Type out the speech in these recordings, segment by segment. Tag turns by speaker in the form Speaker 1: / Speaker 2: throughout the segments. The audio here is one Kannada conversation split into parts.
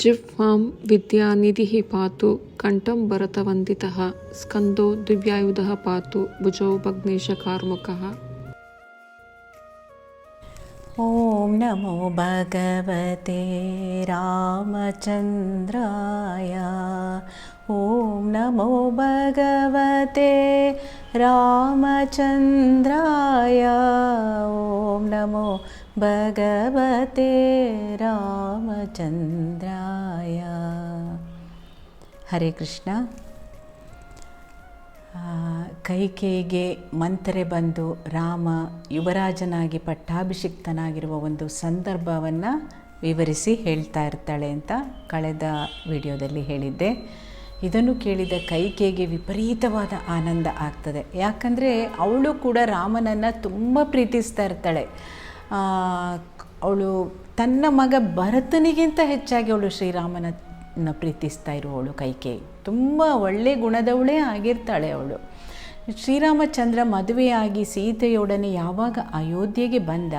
Speaker 1: जिह्वां विद्यानिधिः पातु कण्ठं भरतवन्दितः स्कन्दो दिव्यायुधः पातु भुजौ भग्नेशकार्मुकः।
Speaker 2: ॐ नमो भगवते रामचन्द्राय। ॐ नमो भगवते रामचन्द्राय। ॐ नमो भगवते रामचन्द्राय। हरे कृष्ण। ಕೈಕೇಯಿಗೆ ಮಂಥರೆ ಬಂದು ರಾಮ ಯುವರಾಜನಾಗಿ ಪಟ್ಟಾಭಿಷಿಕ್ತನಾಗಿರುವ ಒಂದು ಸಂದರ್ಭವನ್ನು ವಿವರಿಸಿ ಹೇಳ್ತಾ ಇರ್ತಾಳೆ ಅಂತ ಕಳೆದ ವಿಡಿಯೋದಲ್ಲಿ ಹೇಳಿದ್ದೆ. ಇದನ್ನು ಕೇಳಿದ ಕೈಕೇಯಿಗೆ ವಿಪರೀತವಾದ ಆನಂದ ಆಗ್ತದೆ. ಯಾಕಂದರೆ ಅವಳು ಕೂಡ ರಾಮನನ್ನು ತುಂಬ ಪ್ರೀತಿಸ್ತಾ ಇರ್ತಾಳೆ. ಅವಳು ತನ್ನ ಮಗ ಭರತನಿಗಿಂತ ಹೆಚ್ಚಾಗಿ ಅವಳು ಶ್ರೀರಾಮನ ಪ್ರೀತಿಸ್ತಾ ಇರುವವಳು ಕೈಕೇಯಿ. ತುಂಬ ಒಳ್ಳೆಯ ಗುಣದವಳೇ ಆಗಿರ್ತಾಳೆ ಅವಳು. ಶ್ರೀರಾಮಚಂದ್ರ ಮದುವೆಯಾಗಿ ಸೀತೆಯೊಡನೆ ಯಾವಾಗ ಅಯೋಧ್ಯೆಗೆ ಬಂದ,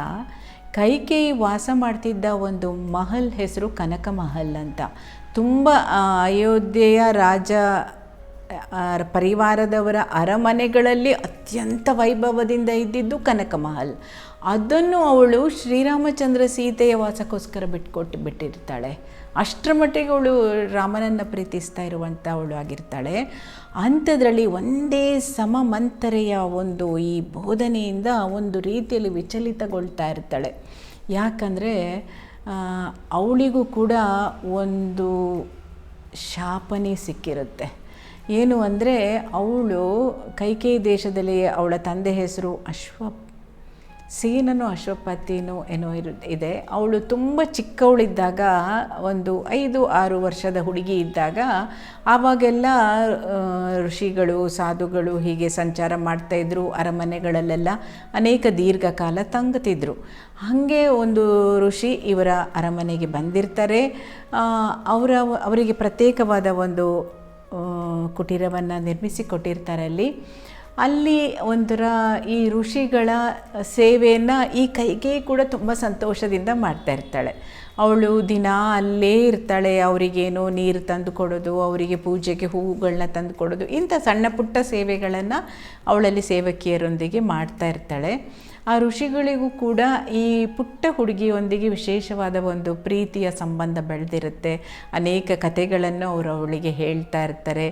Speaker 2: ಕೈಕೇಯಿ ವಾಸ ಮಾಡ್ತಿದ್ದ ಒಂದು ಮಹಲ್ ಹೆಸರು ಕನಕ ಮಹಲ್ ಅಂತ. ತುಂಬ ಅಯೋಧ್ಯೆಯ ರಾಜ ಪರಿವಾರದವರ ಅರಮನೆಗಳಲ್ಲಿ ಅತ್ಯಂತ ವೈಭವದಿಂದ ಇದ್ದಿದ್ದು ಕನಕ ಮಹಲ್. ಅದನ್ನು ಅವಳು ಶ್ರೀರಾಮಚಂದ್ರ ಸೀತೆಯ ವಾಸಕ್ಕೋಸ್ಕರ ಬಿಟ್ಟಿರ್ತಾಳೆ. ಅಷ್ಟರ ಮಟ್ಟಿಗೆ ಅವಳು ರಾಮನನ್ನು ಪ್ರೀತಿಸ್ತಾ ಇರುವಂಥ ಅವಳು ಆಗಿರ್ತಾಳೆ. ಅಂಥದ್ರಲ್ಲಿ ಒಂದೇ ಸಮಮಂಥರೆಯ ಒಂದು ಈ ಬೋಧನೆಯಿಂದ ಒಂದು ರೀತಿಯಲ್ಲಿ ವಿಚಲಿತಗೊಳ್ತಾ ಇರ್ತಾಳೆ. ಯಾಕಂದರೆ ಅವಳಿಗೂ ಕೂಡ ಒಂದು ಶಾಪನೇ ಸಿಕ್ಕಿರುತ್ತೆ. ಏನು ಅಂದರೆ, ಅವಳು ಕೈಕೇಯಿ ದೇಶದಲ್ಲಿ ಅವಳ ತಂದೆ ಹೆಸರು ಸೇನನೋ ಅಶ್ವಪತಿನೋ ಏನೋ ಇದೆ. ಅವಳು ತುಂಬ ಚಿಕ್ಕವಳಿದ್ದಾಗ, ಒಂದು 5-6 ವರ್ಷದ ಹುಡುಗಿ ಇದ್ದಾಗ, ಆವಾಗೆಲ್ಲ ಋಷಿಗಳು ಸಾಧುಗಳು ಹೀಗೆ ಸಂಚಾರ ಮಾಡ್ತಾಯಿದ್ರು. ಅರಮನೆಗಳಲ್ಲೆಲ್ಲ ಅನೇಕ ದೀರ್ಘಕಾಲ ತಂಗುತ್ತಿದ್ದರು. ಹಾಗೆ ಒಂದು ಋಷಿ ಇವರ ಅರಮನೆಗೆ ಬಂದಿರ್ತಾರೆ. ಅವರಿಗೆ ಪ್ರತ್ಯೇಕವಾದ ಒಂದು ಕುಟೀರವನ್ನು ನಿರ್ಮಿಸಿಕೊಟ್ಟಿರ್ತಾರೆ. ಅಲ್ಲಿ ಒಂಥರ ಈ ಋಷಿಗಳ ಸೇವೆಯನ್ನು ಈ ಕೈಕೇಯಿ ಕೂಡ ತುಂಬ ಸಂತೋಷದಿಂದ ಮಾಡ್ತಾ ಇರ್ತಾಳೆ. ಅವಳು ದಿನ ಅಲ್ಲೇ ಇರ್ತಾಳೆ. ಅವರಿಗೇನೋ ನೀರು ತಂದು ಕೊಡೋದು, ಅವರಿಗೆ ಪೂಜೆಗೆ ಹೂವುಗಳನ್ನ ತಂದು ಕೊಡೋದು, ಇಂಥ ಸಣ್ಣ ಪುಟ್ಟ ಸೇವೆಗಳನ್ನು ಅವಳಲ್ಲಿ ಸೇವಕಿಯರೊಂದಿಗೆ ಮಾಡ್ತಾ ಇರ್ತಾಳೆ. ಆ ಋಷಿಗಳಿಗೂ ಕೂಡ ಈ ಪುಟ್ಟ ಹುಡುಗಿಯೊಂದಿಗೆ ವಿಶೇಷವಾದ ಒಂದು ಪ್ರೀತಿಯ ಸಂಬಂಧ ಬೆಳೆದಿರುತ್ತೆ. ಅನೇಕ ಕಥೆಗಳನ್ನು ಅವಳಿಗೆ ಹೇಳ್ತಾ ಇರ್ತಾರೆ.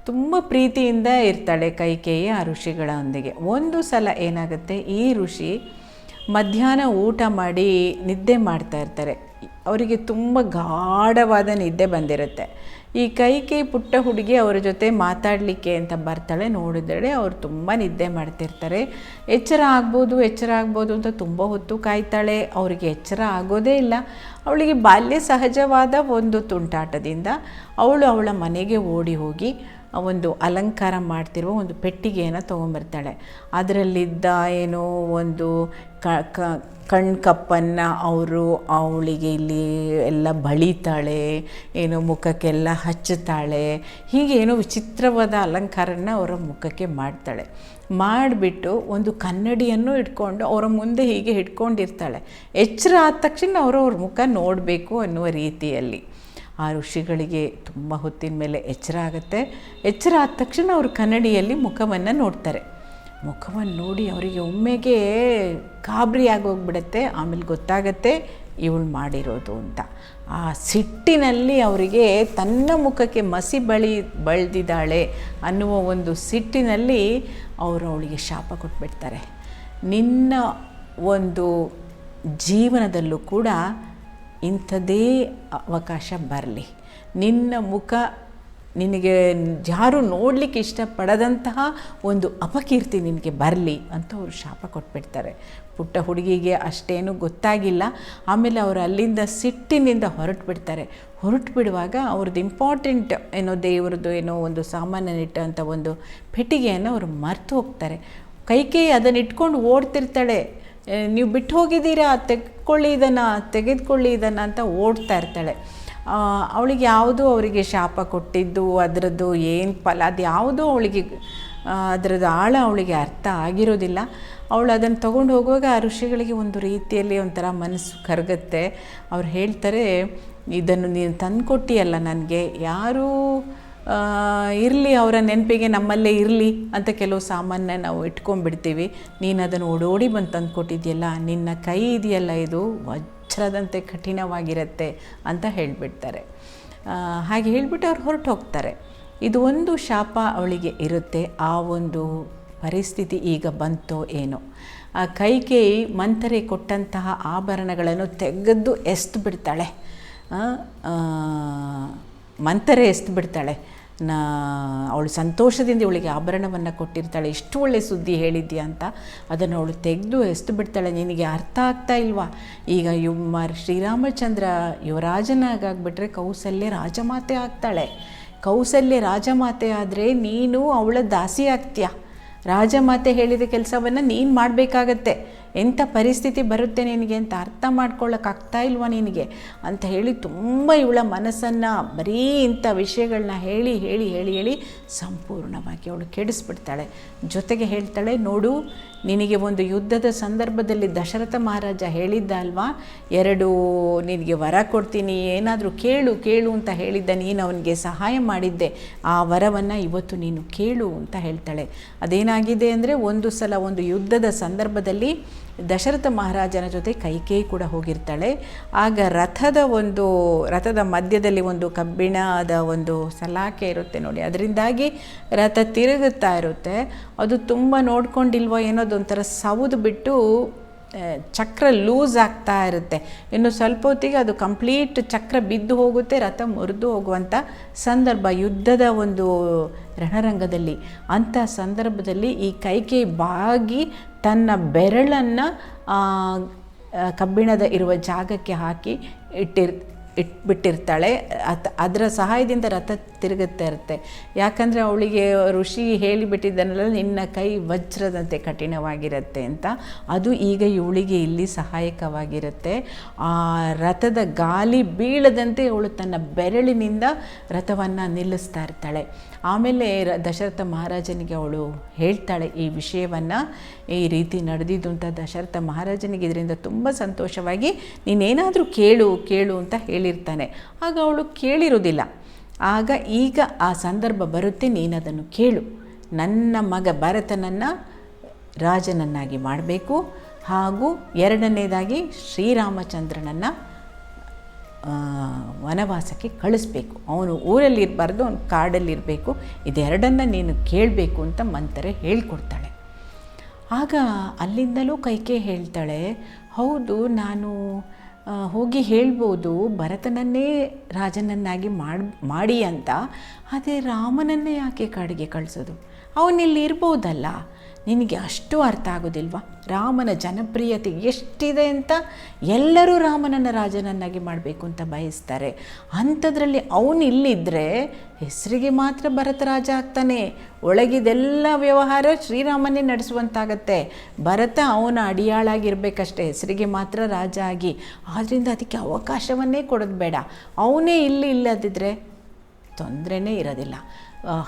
Speaker 2: ತುಂಬ ಪ್ರೀತಿಯಿಂದ ಇರ್ತಾಳೆ ಕೈಕೇಯಿ ಆ ಋಷಿಗಳೊಂದಿಗೆ. ಒಂದು ಸಲ ಏನಾಗುತ್ತೆ, ಈ ಋಷಿ ಮಧ್ಯಾಹ್ನ ಊಟ ಮಾಡಿ ನಿದ್ದೆ ಮಾಡ್ತಾ ಇರ್ತಾರೆ. ಅವರಿಗೆ ತುಂಬ ಗಾಢವಾದ ನಿದ್ದೆ ಬಂದಿರುತ್ತೆ. ಈ ಕೈಕೇಯಿ ಪುಟ್ಟ ಹುಡುಗಿ ಅವರ ಜೊತೆ ಮಾತಾಡಲಿಕ್ಕೆ ಅಂತ ಬರ್ತಾಳೆ. ನೋಡಿದರೆ ಅವರು ತುಂಬ ನಿದ್ದೆ ಮಾಡ್ತಿರ್ತಾರೆ. ಎಚ್ಚರ ಆಗ್ಬೋದು ಅಂತ ತುಂಬ ಹೊತ್ತು ಕಾಯ್ತಾಳೆ. ಅವರಿಗೆ ಎಚ್ಚರ ಆಗೋದೇ ಇಲ್ಲ. ಅವಳಿಗೆ ಬಾಲ್ಯ ಸಹಜವಾದ ಒಂದು ತುಂಟಾಟದಿಂದ ಅವಳ ಮನೆಗೆ ಓಡಿ ಹೋಗಿ ಒಂದು ಅಲಂಕಾರ ಮಾಡ್ತಿರುವ ಒಂದು ಪೆಟ್ಟಿಗೆಯನ್ನು ತೊಗೊಂಬರ್ತಾಳೆ. ಅದರಲ್ಲಿದ್ದ ಏನೋ ಒಂದು ಕಪ್ಪನ್ನು ಅವಳಿಗೆ ಇಲ್ಲಿ ಎಲ್ಲ ಬಳಿತಾಳೆ, ಏನೋ ಮುಖಕ್ಕೆಲ್ಲ ಹಚ್ಚುತ್ತಾಳೆ. ಹೀಗೆ ಏನೋ ವಿಚಿತ್ರವಾದ ಅಲಂಕಾರನ ಅವರ ಮುಖಕ್ಕೆ ಮಾಡ್ತಾಳೆ. ಮಾಡಿಬಿಟ್ಟು ಒಂದು ಕನ್ನಡಿಯನ್ನು ಇಟ್ಕೊಂಡು ಅವರ ಮುಂದೆ ಹೀಗೆ ಇಟ್ಕೊಂಡಿರ್ತಾಳೆ. ಎಚ್ಚರ ಆದ ತಕ್ಷಣ ಅವ್ರ ಮುಖ ನೋಡಬೇಕು ಅನ್ನುವ ರೀತಿಯಲ್ಲಿ. ಆ ಋಷಿಗಳಿಗೆ ತುಂಬ ಹೊತ್ತಿನ ಮೇಲೆ ಎಚ್ಚರ ಆಗುತ್ತೆ. ಎಚ್ಚರ ಆದ ತಕ್ಷಣ ಅವರು ಕನ್ನಡಿಯಲ್ಲಿ ಮುಖವನ್ನು ನೋಡ್ತಾರೆ. ಮುಖವನ್ನು ನೋಡಿ ಅವರಿಗೆ ಒಮ್ಮೆಗೆ ಗಾಬರಿ ಆಗೋಗ್ಬಿಡುತ್ತೆ. ಆಮೇಲೆ ಗೊತ್ತಾಗತ್ತೆ ಇವಳು ಮಾಡಿರೋದು ಅಂತ. ಆ ಸಿಟ್ಟಿನಲ್ಲಿ ಅವರಿಗೆ ತನ್ನ ಮುಖಕ್ಕೆ ಮಸಿ ಬಳಿದಿದ್ದಾಳೆ ಅನ್ನುವ ಒಂದು ಸಿಟ್ಟಿನಲ್ಲಿ ಅವಳಿಗೆ ಶಾಪ ಕೊಟ್ಬಿಡ್ತಾರೆ. ನಿನ್ನ ಒಂದು ಜೀವನದಲ್ಲೂ ಕೂಡ ಇಂಥದೇ ಅವಕಾಶ ಬರಲಿ, ನಿನ್ನ ಮುಖ ನಿನಗೆ ಯಾರು ನೋಡಲಿಕ್ಕೆ ಇಷ್ಟಪಡದಂತಹ ಒಂದು ಅಪಕೀರ್ತಿ ನಿನಗೆ ಬರಲಿ ಅಂತ ಅವರು ಶಾಪ ಕೊಟ್ಬಿಡ್ತಾರೆ. ಪುಟ್ಟ ಹುಡುಗಿಗೆ ಅಷ್ಟೇನೂ ಗೊತ್ತಾಗಿಲ್ಲ. ಆಮೇಲೆ ಅವರು ಅಲ್ಲಿಂದ ಸಿಟ್ಟಿನಿಂದ ಹೊರಟುಬಿಡ್ತಾರೆ. ಹೊರಟುಬಿಡುವಾಗ ಅವ್ರದ್ದು ಇಂಪಾರ್ಟೆಂಟ್ ಏನೋ ದೇವ್ರದ್ದು ಏನೋ ಒಂದು ಸಾಮಾನ್ಯನಿಟ್ಟಂಥ ಒಂದು ಪೆಟ್ಟಿಗೆಯನ್ನು ಅವರು ಮರೆತು ಹೋಗ್ತಾರೆ. ಕೈಕೇಯಿ ಅದನ್ನು ಇಟ್ಕೊಂಡು ಓಡ್ತಿರ್ತಾಳೆ. ನೀವು ಬಿಟ್ಟು ಹೋಗಿದ್ದೀರಾ, ತೆಗೆದುಕೊಳ್ಳಿ ಇದನ್ನು ಅಂತ ಓಡ್ತಾ ಇರ್ತಾಳೆ. ಅವಳಿಗೆ ಯಾವುದೂ ಅವರಿಗೆ ಶಾಪ ಕೊಟ್ಟಿದ್ದು ಅದರದ್ದು ಏನು ಫಲ ಅದು ಯಾವುದೂ ಅವಳಿಗೆ ಅದರದ್ದು ಆಳ ಅವಳಿಗೆ ಅರ್ಥ ಆಗಿರೋದಿಲ್ಲ. ಅವಳು ಅದನ್ನು ತೊಗೊಂಡು ಹೋಗುವಾಗ ಆ ಋಷಿಗಳಿಗೆ ಒಂದು ರೀತಿಯಲ್ಲಿ ಒಂಥರ ಮನಸ್ಸು ಕರಗುತ್ತೆ. ಅವ್ರು ಹೇಳ್ತಾರೆ, ಇದನ್ನು ನೀನು ತಂದುಕೊಟ್ಟಿಯಲ್ಲ ನನಗೆ, ಯಾರೂ ಇರಲಿ, ಅವರ ನೆನಪಿಗೆ ನಮ್ಮಲ್ಲೇ ಇರಲಿ ಅಂತ ಕೆಲವು ಸಾಮಾನ್ಯ ನಾವು ಇಟ್ಕೊಂಡ್ಬಿಡ್ತೀವಿ. ನೀನು ಅದನ್ನು ಓಡೋಡಿ ಬಂದು ತಂದುಕೊಟ್ಟಿದ್ಯಲ್ಲ, ನಿನ್ನ ಕೈ ಇದೆಯಲ್ಲ ಇದು ವಜ್ರದಂತೆ ಕಠಿಣವಾಗಿರುತ್ತೆ ಅಂತ ಹೇಳಿಬಿಡ್ತಾರೆ. ಹಾಗೆ ಹೇಳಿಬಿಟ್ಟು ಅವ್ರು ಹೊರಟು ಹೋಗ್ತಾರೆ. ಇದು ಒಂದು ಶಾಪ ಅವಳಿಗೆ ಇರುತ್ತೆ. ಆ ಒಂದು ಪರಿಸ್ಥಿತಿ ಈಗ ಬಂತೋ ಏನೋ. ಆ ಕೈಕೇಯಿ ಮಂಥರೆ ಕೊಟ್ಟಂತಹ ಆಭರಣಗಳನ್ನು ತೆಗೆದು ಎಸ್ದು ಬಿಡ್ತಾಳೆ. ಮಂಥರೆ ಎಸ್ದು ಬಿಡ್ತಾಳೆ. ಅವಳು ಸಂತೋಷದಿಂದ ಇವಳಿಗೆ ಆಭರಣವನ್ನು ಕೊಟ್ಟಿರ್ತಾಳೆ, ಇಷ್ಟು ಒಳ್ಳೆ ಸುದ್ದಿ ಹೇಳಿದ್ಯಾ ಅಂತ. ಅದನ್ನು ಅವಳು ತೆಗೆದು ಎಸ್ದು ಬಿಡ್ತಾಳೆ. ನಿನಗೆ ಅರ್ಥ ಆಗ್ತಾ ಇಲ್ವಾ? ಈಗ ಶ್ರೀರಾಮಚಂದ್ರ ಯುವರಾಜನಾಗ್ಬಿಟ್ರೆ ಕೌಸಲ್ಯ ರಾಜಮಾತೆ ಆಗ್ತಾಳೆ. ಕೌಸಲ್ಯ ರಾಜಮಾತೆ ಆದರೆ ನೀನು ಅವಳ ದಾಸಿ ಆಗ್ತೀಯ. ರಾಜಮಾತೆ ಹೇಳಿದ ಕೆಲಸವನ್ನು ನೀನು ಮಾಡಬೇಕಾಗತ್ತೆ. ಎಂಥ ಪರಿಸ್ಥಿತಿ ಬರುತ್ತೆ ನಿನಗೆ ಅಂತ ಅರ್ಥ ಮಾಡ್ಕೊಳ್ಳೋಕ್ಕಾಗ್ತಾ ಇಲ್ವಾ ನಿನಗೆ ಅಂತ ಹೇಳಿ ತುಂಬ ಇವಳ ಮನಸ್ಸನ್ನು ಬರೀ ಇಂಥ ವಿಷಯಗಳನ್ನ ಹೇಳಿ ಹೇಳಿ ಹೇಳಿ ಹೇಳಿ ಸಂಪೂರ್ಣವಾಗಿ ಅವಳು ಕೆಡಿಸ್ಬಿಡ್ತಾಳೆ. ಜೊತೆಗೆ ಹೇಳ್ತಾಳೆ, ನೋಡು, ನಿನಗೆ ಒಂದು ಯುದ್ಧದ ಸಂದರ್ಭದಲ್ಲಿ ದಶರಥ ಮಹಾರಾಜ ಹೇಳಿದ್ದ ಅಲ್ವಾ, 2 ನಿನಗೆ ವರ ಕೊಡ್ತೀನಿ, ಏನಾದರೂ ಕೇಳು ಕೇಳು ಅಂತ ಹೇಳಿದ್ದ, ನೀನು ಅವನಿಗೆ ಸಹಾಯ ಮಾಡಿದ್ದೆ, ಆ ವರವನ್ನು ಇವತ್ತು ನೀನು ಕೇಳು ಅಂತ ಹೇಳ್ತಾಳೆ. ಅದೇನಾಗಿದೆ ಅಂದರೆ, ಒಂದು ಸಲ ಒಂದು ಯುದ್ಧದ ಸಂದರ್ಭದಲ್ಲಿ ದಶರಥ ಮಹಾರಾಜನ ಜೊತೆ ಕೈಕೇಯಿ ಕೂಡ ಹೋಗಿರ್ತಾಳೆ. ಆಗ ರಥದ ಮಧ್ಯದಲ್ಲಿ ಒಂದು ಕಬ್ಬಿಣದ ಒಂದು ಸಲಾಕೆ ಇರುತ್ತೆ ನೋಡಿ, ಅದರಿಂದಾಗಿ ರಥ ತಿರುಗುತ್ತಾ ಇರುತ್ತೆ. ಅದು ತುಂಬ ನೋಡ್ಕೊಂಡಿಲ್ವೋ ಏನೋ, ಅದೊಂಥರ ಸೌದು ಬಿಟ್ಟು ಚಕ್ರ ಲೂಸ್ ಆಗ್ತಾ ಇರುತ್ತೆ. ಇನ್ನು ಸ್ವಲ್ಪ ಹೊತ್ತಿಗೆ ಅದು ಕಂಪ್ಲೀಟ್ ಚಕ್ರ ಬಿದ್ದು ಹೋಗುತ್ತೆ, ರಥ ಮುರಿದು ಹೋಗುವಂಥ ಸಂದರ್ಭ ಯುದ್ಧದ ಒಂದು ರಣರಂಗದಲ್ಲಿ. ಅಂಥ ಸಂದರ್ಭದಲ್ಲಿ ಈ ಕೈಕೇಯಿ ಬಾಗಿ ತನ್ನ ಬೆರಳನ್ನು ಕಬ್ಬಿಣದ ಇರುವ ಜಾಗಕ್ಕೆ ಹಾಕಿ ಇಟ್ಬಿಟ್ಟಿರ್ತಾಳೆ. ಅದರ ಸಹಾಯದಿಂದ ರಥ ತಿರುಗುತ್ತಾ ಇರುತ್ತೆ. ಯಾಕಂದರೆ ಅವಳಿಗೆ ಋಷಿ ಹೇಳಿಬಿಟ್ಟಿದ್ದನಲ್ಲ, ನಿನ್ನ ಕೈ ವಜ್ರದಂತೆ ಕಠಿಣವಾಗಿರುತ್ತೆ ಅಂತ. ಅದು ಈಗ ಇವಳಿಗೆ ಇಲ್ಲಿ ಸಹಾಯಕವಾಗಿರುತ್ತೆ. ಆ ರಥದ ಗಾಲಿ ಬೀಳದಂತೆ ಅವಳು ತನ್ನ ಬೆರಳಿನಿಂದ ರಥವನ್ನು ನಿಲ್ಲಿಸ್ತಾ ಇರ್ತಾಳೆ. ಆಮೇಲೆ ದಶರಥ ಮಹಾರಾಜನಿಗೆ ಅವಳು ಹೇಳ್ತಾಳೆ ಈ ವಿಷಯವನ್ನು, ಈ ರೀತಿ ನಡೆದಿದ್ದು ಅಂತ. ದಶರಥ ಮಹಾರಾಜನಿಗೆ ಇದರಿಂದ ತುಂಬ ಸಂತೋಷವಾಗಿ, ನೀನೇನಾದರೂ ಕೇಳು ಕೇಳು ಅಂತ ಹೇಳಿರ್ತಾನೆ. ಆಗ ಅವಳು ಕೇಳಿರೋದಿಲ್ಲ. ಆಗ ಈಗ ಆ ಸಂದರ್ಭ ಬರುತ್ತೆ, ನೀನದನ್ನು ಕೇಳು, ನನ್ನ ಮಗ ಭರತನನ್ನು ರಾಜನನ್ನಾಗಿ ಮಾಡಬೇಕು, ಹಾಗೂ 2ನೇದಾಗಿ ಶ್ರೀರಾಮಚಂದ್ರನನ್ನು ವನವಾಸಕ್ಕೆ ಕಳಿಸ್ಬೇಕು. ಅವನು ಊರಲ್ಲಿ ಇರಬಾರ್ದು, ಅವನು ಕಾಡಲ್ಲಿರಬೇಕು. ಇದೆರಡನ್ನು ನೀನು ಕೇಳಬೇಕು ಅಂತ ಮಂಥರೆ ಹೇಳ್ಕೊಡ್ತಾಳೆ. ಆಗ ಅಲ್ಲಿಂದಲೂ ಕೈಕೇಯಿ ಹೇಳ್ತಾಳೆ, ಹೌದು, ನಾನು ಹೋಗಿ ಹೇಳ್ಬೋದು ಭರತನನ್ನೇ ರಾಜನನ್ನಾಗಿ ಮಾಡಿ ಅಂತ. ಅದೇ ರಾಮನನ್ನೇ ಯಾಕೆ ಕಾಡಿಗೆ ಕಳಿಸೋದು? ಅವನಿಲ್ಲಿ ಇರ್ಬೋದಲ್ಲ. ನಿನಗೆ ಅಷ್ಟು ಅರ್ಥ ಆಗೋದಿಲ್ವಾ? ರಾಮನ ಜನಪ್ರಿಯತೆ ಎಷ್ಟಿದೆ ಅಂತ. ಎಲ್ಲರೂ ರಾಮನನ್ನು ರಾಜನನ್ನಾಗಿ ಮಾಡಬೇಕು ಅಂತ ಬಯಸ್ತಾರೆ. ಅಂಥದ್ರಲ್ಲಿ ಅವನು ಇಲ್ಲಿದ್ದರೆ ಹೆಸರಿಗೆ ಮಾತ್ರ ಭರತ ರಾಜ ಆಗ್ತಾನೆ, ಒಳಗಿದೆಲ್ಲ ವ್ಯವಹಾರ ಶ್ರೀರಾಮನೇ ನಡೆಸುವಂತಾಗತ್ತೆ. ಭರತ ಅವನ ಅಡಿಯಾಳಾಗಿರ್ಬೇಕಷ್ಟೇ, ಹೆಸರಿಗೆ ಮಾತ್ರ ರಾಜ ಆಗಿ. ಆದ್ದರಿಂದ ಅದಕ್ಕೆ ಅವಕಾಶವನ್ನೇ ಕೊಡೋದು ಬೇಡ. ಅವನೇ ಇಲ್ಲದಿದ್ದರೆ ತೊಂದರೆನೇ ಇರೋದಿಲ್ಲ.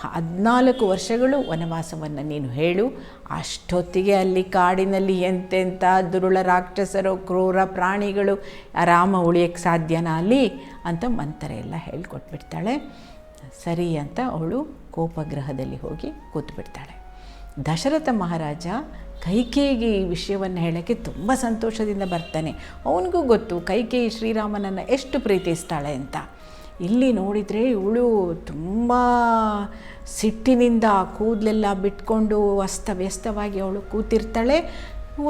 Speaker 2: 14 ವರ್ಷಗಳು ವನವಾಸವನ್ನು ನೀನು ಹೇಳು. ಅಷ್ಟೊತ್ತಿಗೆ ಅಲ್ಲಿ ಕಾಡಿನಲ್ಲಿ ಎಂತೆಂಥ ದುರುಳ ರಾಕ್ಷಸರು, ಕ್ರೂರ ಪ್ರಾಣಿಗಳು, ರಾಮ ಉಳಿಯೋಕ್ಕೆ ಸಾಧ್ಯನಾ ಅಲ್ಲಿ ಅಂತ ಮಂಥರೆ ಎಲ್ಲ ಹೇಳ್ಕೊಟ್ಬಿಡ್ತಾಳೆ. ಸರಿ ಅಂತ ಅವಳು ಕೋಪಗ್ರಹದಲ್ಲಿ ಹೋಗಿ ಕೂತ್ಬಿಡ್ತಾಳೆ. ದಶರಥ ಮಹಾರಾಜ ಕೈಕೇಯಿಗೆ ಈ ವಿಷಯವನ್ನು ಹೇಳೋಕ್ಕೆ ತುಂಬ ಸಂತೋಷದಿಂದ ಬರ್ತಾನೆ. ಅವನಿಗೂ ಗೊತ್ತು ಕೈಕೇಯಿ ಶ್ರೀರಾಮನನ್ನು ಎಷ್ಟು ಪ್ರೀತಿಸ್ತಾಳೆ ಅಂತ. ಇಲ್ಲಿ ನೋಡಿದರೆ ಇವಳು ತುಂಬ ಸಿಟ್ಟಿನಿಂದ ಕೂದಲೆಲ್ಲ ಬಿಟ್ಕೊಂಡು ಅಸ್ತವ್ಯಸ್ತವಾಗಿ ಅವಳು ಕೂತಿರ್ತಾಳೆ.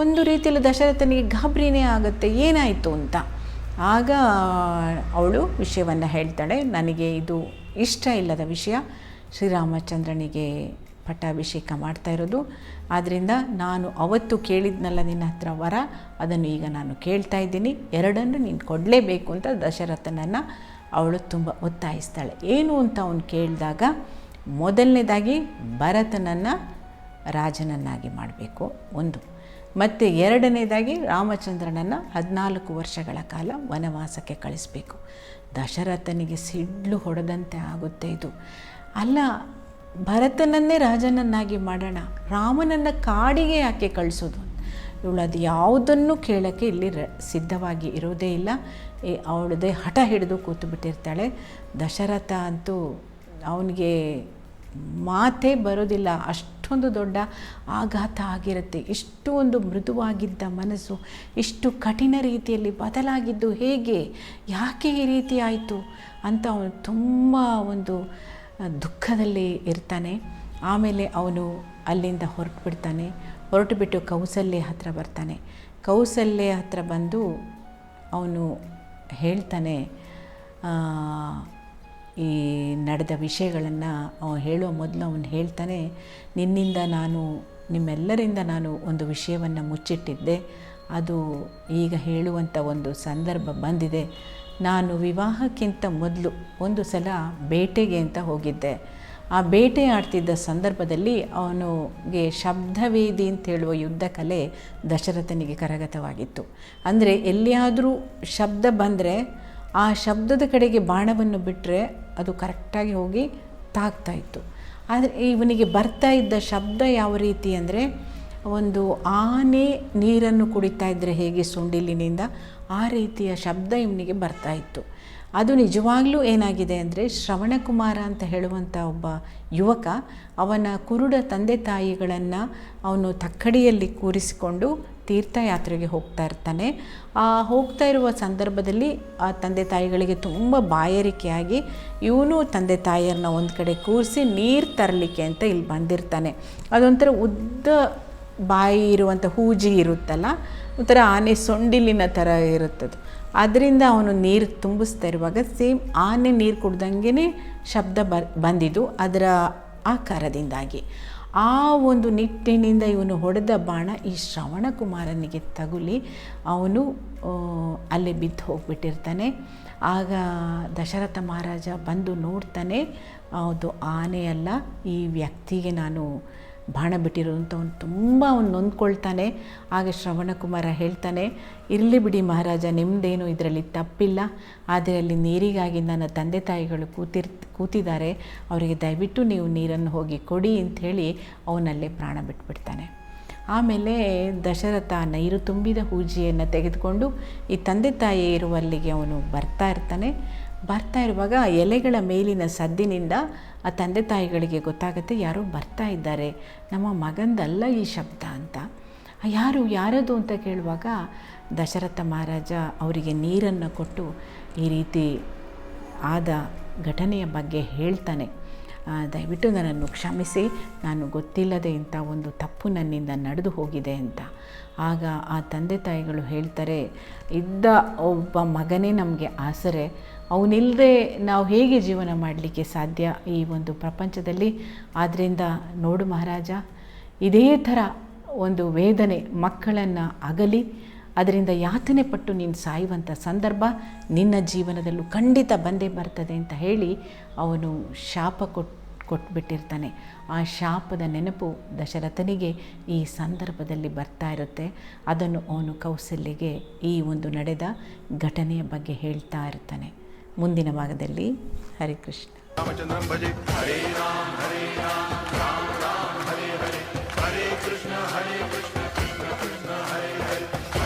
Speaker 2: ಒಂದು ರೀತಿಯಲ್ಲಿ ದಶರಥನಿಗೆ ಗಾಬರಿನೇ ಆಗುತ್ತೆ, ಏನಾಯಿತು ಅಂತ. ಆಗ ಅವಳು ವಿಷಯವನ್ನು ಹೇಳ್ತಾಳೆ, ನನಗೆ ಇದು ಇಷ್ಟ ಇಲ್ಲದ ವಿಷಯ, ಶ್ರೀರಾಮಚಂದ್ರನಿಗೆ ಪಟ್ಟಾಭಿಷೇಕ ಮಾಡ್ತಾ ಇರೋದು. ಆದ್ದರಿಂದ ನಾನು ಅವತ್ತು ಕೇಳಿದ್ನಲ್ಲ ನಿನ್ನ ಹತ್ರ ವರ, ಅದನ್ನು ಈಗ ನಾನು ಕೇಳ್ತಾ ಇದ್ದೀನಿ, 2 ನೀನು ಕೊಡಲೇಬೇಕು ಅಂತ ದಶರಥನನ್ನು ಅವಳು ತುಂಬ ಒತ್ತಾಯಿಸ್ತಾಳೆ. ಏನು ಅಂತ ಅವನು ಕೇಳಿದಾಗ, ಮೊದಲನೇದಾಗಿ ಭರತನನ್ನು ರಾಜನನ್ನಾಗಿ ಮಾಡಬೇಕು ಒಂದು, ಮತ್ತು 2ನೇದಾಗಿ ರಾಮಚಂದ್ರನನ್ನು 14 ವರ್ಷಗಳ ಕಾಲ ವನವಾಸಕ್ಕೆ ಕಳಿಸ್ಬೇಕು. ದಶರಥನಿಗೆ ಸಿಡ್ಲು ಹೊಡೆದಂತೆ ಆಗುತ್ತೆ ಇದು. ಅಲ್ಲ, ಭರತನನ್ನೇ ರಾಜನನ್ನಾಗಿ ಮಾಡೋಣ, ರಾಮನನ್ನು ಕಾಡಿಗೆ ಯಾಕೆ ಕಳಿಸೋದು? ಇವಳು ಅದು ಯಾವುದನ್ನು ಕೇಳೋಕ್ಕೆ ಇಲ್ಲಿ ಸಿದ್ಧವಾಗಿ ಇರೋದೇ ಇಲ್ಲ. ಅವಳದೇ ಹಠ ಹಿಡಿದು ಕೂತು ಬಿಟ್ಟಿರ್ತಾಳೆ. ದಶರಥ ಅಂತೂ ಅವನಿಗೆ ಮಾತೇ ಬರೋದಿಲ್ಲ, ಅಷ್ಟೊಂದು ದೊಡ್ಡ ಆಘಾತ ಆಗಿರುತ್ತೆ. ಇಷ್ಟು ಒಂದು ಮೃದುವಾಗಿದ್ದ ಮನಸ್ಸು ಇಷ್ಟು ಕಠಿಣ ರೀತಿಯಲ್ಲಿ ಬದಲಾಗಿದ್ದು ಹೇಗೆ, ಯಾಕೆ ಈ ರೀತಿ ಆಯಿತು ಅಂತ ಅವನು ತುಂಬ ಒಂದು ದುಃಖದಲ್ಲಿ ಇರ್ತಾನೆ. ಆಮೇಲೆ ಅವನು ಅಲ್ಲಿಂದ ಹೊರಟುಬಿಟ್ಟು ಕೌಸಲ್ಯ ಹತ್ರ ಬರ್ತಾನೆ. ಕೌಸಲ್ಯ ಹತ್ರ ಬಂದು ಅವನು ಹೇಳ್ತಾನೆ, ಈ ನಡೆದ ವಿಷಯಗಳನ್ನು ಹೇಳುವ ಮೊದಲು ಅವನು ಹೇಳ್ತಾನೆ, ನಿಮ್ಮೆಲ್ಲರಿಂದ ನಾನು ಒಂದು ವಿಷಯವನ್ನು ಮುಚ್ಚಿಟ್ಟಿದ್ದೆ, ಅದು ಈಗ ಹೇಳುವಂಥ ಒಂದು ಸಂದರ್ಭ ಬಂದಿದೆ. ನಾನು ವಿವಾಹಕ್ಕಿಂತ ಮೊದಲು ಒಂದು ಸಲ ಬೇಟೆಗೆ ಅಂತ ಹೋಗಿದ್ದೆ. ಆ ಬೇಟೆ ಆಡ್ತಿದ್ದ ಸಂದರ್ಭದಲ್ಲಿ ಅವನಿಗೆ ಶಬ್ದವೇದಿ ಅಂತ ಹೇಳುವ ಯುದ್ಧ ಕಲೆ ದಶರಥನಿಗೆ ಕರಗತವಾಗಿತ್ತು. ಅಂದರೆ ಎಲ್ಲಿಯಾದರೂ ಶಬ್ದ ಬಂದರೆ ಆ ಶಬ್ದದ ಕಡೆಗೆ ಬಾಣವನ್ನು ಬಿಟ್ಟರೆ ಅದು ಕರೆಕ್ಟಾಗಿ ಹೋಗಿ ತಾಗ್ತಾಯಿತ್ತು. ಆದರೆ ಇವನಿಗೆ ಬರ್ತಾ ಇದ್ದ ಶಬ್ದ ಯಾವ ರೀತಿ ಅಂದರೆ, ಒಂದು ಆನೆ ನೀರನ್ನು ಕುಡಿತಾ ಇದ್ದರೆ ಹೇಗೆ ಸೊಂಡಿಲಿನಿಂದ, ಆ ರೀತಿಯ ಶಬ್ದ ಇವನಿಗೆ ಬರ್ತಾಯಿತ್ತು. ಅದು ನಿಜವಾಗ್ಲೂ ಏನಾಗಿದೆ ಅಂದರೆ, ಶ್ರವಣಕುಮಾರ ಅಂತ ಹೇಳುವಂಥ ಒಬ್ಬ ಯುವಕ ಅವನ ಕುರುಡ ತಂದೆ ತಾಯಿಗಳನ್ನು ಅವನು ತಕ್ಕಡಿಯಲ್ಲಿ ಕೂರಿಸಿಕೊಂಡು ತೀರ್ಥಯಾತ್ರೆಗೆ ಹೋಗ್ತಾ ಇರ್ತಾನೆ. ಹೋಗ್ತಾ ಇರುವ ಸಂದರ್ಭದಲ್ಲಿ ಆ ತಂದೆ ತಾಯಿಗಳಿಗೆ ತುಂಬ ಬಾಯಾರಿಕೆಯಾಗಿ ಇವನು ತಂದೆ ತಾಯಿಯರನ್ನ ಒಂದು ಕಡೆ ಕೂರಿಸಿ ನೀರು ತರಲಿಕ್ಕೆ ಅಂತ ಇಲ್ಲಿ ಬಂದಿರ್ತಾನೆ. ಅದೊಂಥರ ಉದ್ದ ಬಾಯಿ ಇರುವಂಥ ಹೂಜಿ ಇರುತ್ತಲ್ಲ, ಒಂಥರ ಆನೆ ಸೊಂಡಿಲಿನ ಥರ ಇರುತ್ತದು. ಅದರಿಂದ ಅವನು ನೀರು ತುಂಬಿಸ್ತಾ ಇರುವಾಗ ಸೇಮ್ ಆನೆ ನೀರು ಕುಡ್ದಂಗೆ ಶಬ್ದ ಬಂದಿದ್ದು ಅದರ ಆಕಾರದಿಂದಾಗಿ. ಆ ಒಂದು ನಿಟ್ಟಿನಿಂದ ಇವನು ಹೊಡೆದ ಬಾಣ ಈ ಶ್ರವಣಕುಮಾರನಿಗೆ ತಗುಲಿ ಅವನು ಅಲ್ಲೇ ಬಿದ್ದು ಹೋಗಿಬಿಟ್ಟಿರ್ತಾನೆ. ಆಗ ದಶರಥ ಮಹಾರಾಜ ಬಂದು ನೋಡ್ತಾನೆ, ಅದು ಆನೆಯಲ್ಲ, ಈ ವ್ಯಕ್ತಿಗೆ ನಾನು ಬಾಣ ಬಿಟ್ಟಿರೋಂಥ ಅವನು ನೊಂದ್ಕೊಳ್ತಾನೆ. ಆಗ ಶ್ರವಣಕುಮಾರ ಹೇಳ್ತಾನೆ, ಇರಲಿ ಬಿಡಿ ಮಹಾರಾಜ, ನಿಮ್ಮದೇನು ಇದರಲ್ಲಿ ತಪ್ಪಿಲ್ಲ, ಆದರೆ ಅಲ್ಲಿ ನೀರಿಗಾಗಿ ನನ್ನ ತಂದೆ ತಾಯಿಗಳು ಕೂತಿದ್ದಾರೆ, ಅವರಿಗೆ ದಯವಿಟ್ಟು ನೀವು ನೀರನ್ನು ಹೋಗಿ ಕೊಡಿ ಅಂಥೇಳಿ ಅವನಲ್ಲೇ ಪ್ರಾಣ ಬಿಟ್ಬಿಡ್ತಾನೆ. ಆಮೇಲೆ ದಶರಥ ನೀರು ತುಂಬಿದ ಹೂಜಿಯನ್ನು ತೆಗೆದುಕೊಂಡು ಈ ತಂದೆ ತಾಯಿ ಇರುವಲ್ಲಿಗೆ ಅವನು ಬರ್ತಾ ಇರುವಾಗ ಎಲೆಗಳ ಮೇಲಿನ ಸದ್ದಿನಿಂದ ಆ ತಂದೆ ತಾಯಿಗಳಿಗೆ ಗೊತ್ತಾಗುತ್ತೆ, ಯಾರೋ ಬರ್ತಾ ಇದ್ದಾರೆ, ನಮ್ಮ ಮಗಂದಲ್ಲ ಈ ಶಬ್ದ ಅಂತ. ಯಾರದು ಅಂತ ಕೇಳುವಾಗ ದಶರಥ ಮಹಾರಾಜ ಅವರಿಗೆ ನೀರನ್ನು ಕೊಟ್ಟು ಈ ರೀತಿ ಆದ ಘಟನೆಯ ಬಗ್ಗೆ ಹೇಳ್ತಾನೆ. ದಯವಿಟ್ಟು ನನ್ನನ್ನು ಕ್ಷಮಿಸಿ, ನಾನು ಗೊತ್ತಿಲ್ಲದೆ ಇಂಥ ಒಂದು ತಪ್ಪು ನನ್ನಿಂದ ನಡೆದು ಹೋಗಿದೆ ಅಂತ. ಆಗ ಆ ತಂದೆ ತಾಯಿಗಳು ಹೇಳ್ತಾರೆ, ಇದ್ದ ಒಬ್ಬ ಮಗನೇ ನಮಗೆ ಆಸರೆ, ಅವನಿಲ್ಲದೆ ನಾವು ಹೇಗೆ ಜೀವನ ಮಾಡಲಿಕ್ಕೆ ಸಾಧ್ಯ ಈ ಒಂದು ಪ್ರಪಂಚದಲ್ಲಿ? ಆದ್ದರಿಂದ ನೋಡು ಮಹಾರಾಜ, ಇದೇ ಥರ ಒಂದು ವೇದನೆ ಮಕ್ಕಳನ್ನು ಅಗಲಿ ಅದರಿಂದ ಯಾತನೆ ಪಟ್ಟು ನೀನು ಸಾಯುವಂಥ ಸಂದರ್ಭ ನಿನ್ನ ಜೀವನದಲ್ಲೂ ಖಂಡಿತ ಬಂದೇ ಬರ್ತದೆ ಅಂತ ಹೇಳಿ ಅವನು ಶಾಪ ಕೊಟ್ಬಿಟ್ಟಿರ್ತಾನೆ. ಆ ಶಾಪದ ನೆನಪು ದಶರಥನಿಗೆ ಈ ಸಂದರ್ಭದಲ್ಲಿ ಬರ್ತಾ ಇರುತ್ತೆ. ಅದನ್ನು ಅವನು ಕೌಸಲ್ಯಗೆ ಈ ಒಂದು ನಡೆದ ಘಟನೆಯ ಬಗ್ಗೆ ಹೇಳ್ತಾ ಇರ್ತಾನೆ. ಮುಂದಿನ ಭಾಗದಲ್ಲಿ ಹರಿಕೃಷ್ಣ.